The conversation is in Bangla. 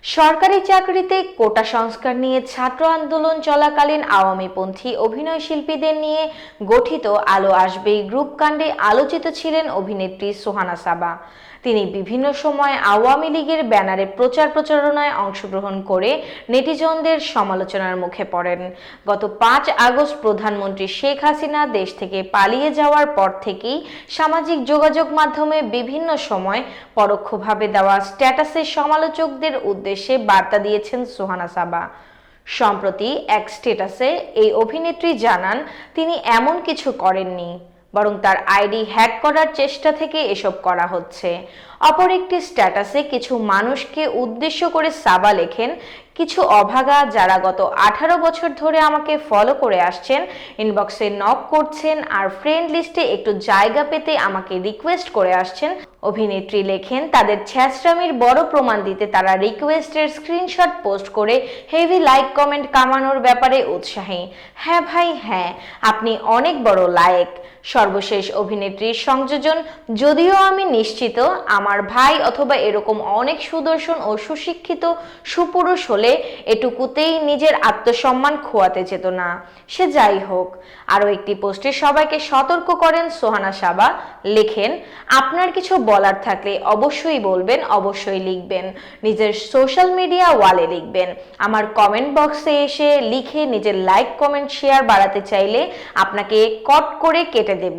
সরকারি চাকরিতে কোটা সংস্কার নিয়ে ছাত্র আন্দোলন চলাকালীন আওয়ামীপন্থী অভিনয় শিল্পীদের নিয়ে গঠিত আলো আসবে গ্রুপ কাণ্ডে আলোচিত ছিলেন অভিনেত্রী সোহানা সাবা। তিনি বিভিন্ন সময় আওয়ামী লীগের ব্যানারে প্রচার প্রচারণায় অংশগ্রহণ করে নেটিজনদের সমালোচনার মুখে পড়েন। গত 5 আগস্ট প্রধানমন্ত্রী শেখ হাসিনা দেশ থেকে পালিয়ে যাওয়ার পর থেকেই সামাজিক যোগাযোগ মাধ্যমে বিভিন্ন সময় পরোক্ষভাবে দেওয়া স্ট্যাটাসে সমালোচকদের উদ্দেশ্যে বার্তা দিয়েছেন সোহানা সাবা। সম্প্রতি এক স্ট্যাটাসে এই অভিনেত্রী জানান তিনি এমন কিছু করেননি, বরং তার আইডি হ্যাক করার চেষ্টা থেকে এসব করা হচ্ছে। অপর একটি স্ট্যাটাসে কিছু মানুষকে উদ্দেশ্য করে সাবা লেখেন, কিছু অভাগা যারা গত 18 বছর ধরে আমাকে ফলো করে আসছেন, ইনবক্সে নক করছেন আর ফ্রেন্ড লিস্টে একটু জায়গা পেতে আমাকে রিকোয়েস্ট করে আসছেন। অভিনেত্রী লেখেন, তাদের ছ্যাঁচড়ামির বড় প্রমাণ দিতে তারা রিকোয়েস্টের স্ক্রিনশট পোস্ট করে হেভি লাইক কমেন্ট কামানোর ব্যাপারে উৎসাহী। হ্যাঁ ভাই হ্যাঁ, আপনি অনেক বড় লায়েক। সর্বশেষ অভিনেত্রীর সংযোজন, যদিও আমি নিশ্চিত আমার ভাই অথবা এরকম অনেক সুদর্শন ও সুশিক্ষিত সুপুরুষ হলে এটুকুতেই নিজের আত্মসম্মান খোয়াতে যেত না। সে যাই হোক, আরও একটি পোস্টে সবাইকে সতর্ক করেন সোহানা সাবা। লেখেন, আপনার কিছু বলার থাকলে অবশ্যই বলবেন, অবশ্যই লিখবেন, নিজের সোশ্যাল মিডিয়া ওয়ালে লিখবেন। আমার কমেন্ট বক্সে এসে লিখে নিজের লাইক কমেন্ট শেয়ার বাড়াতে চাইলে আপনাকে কট করে কেটে দেব।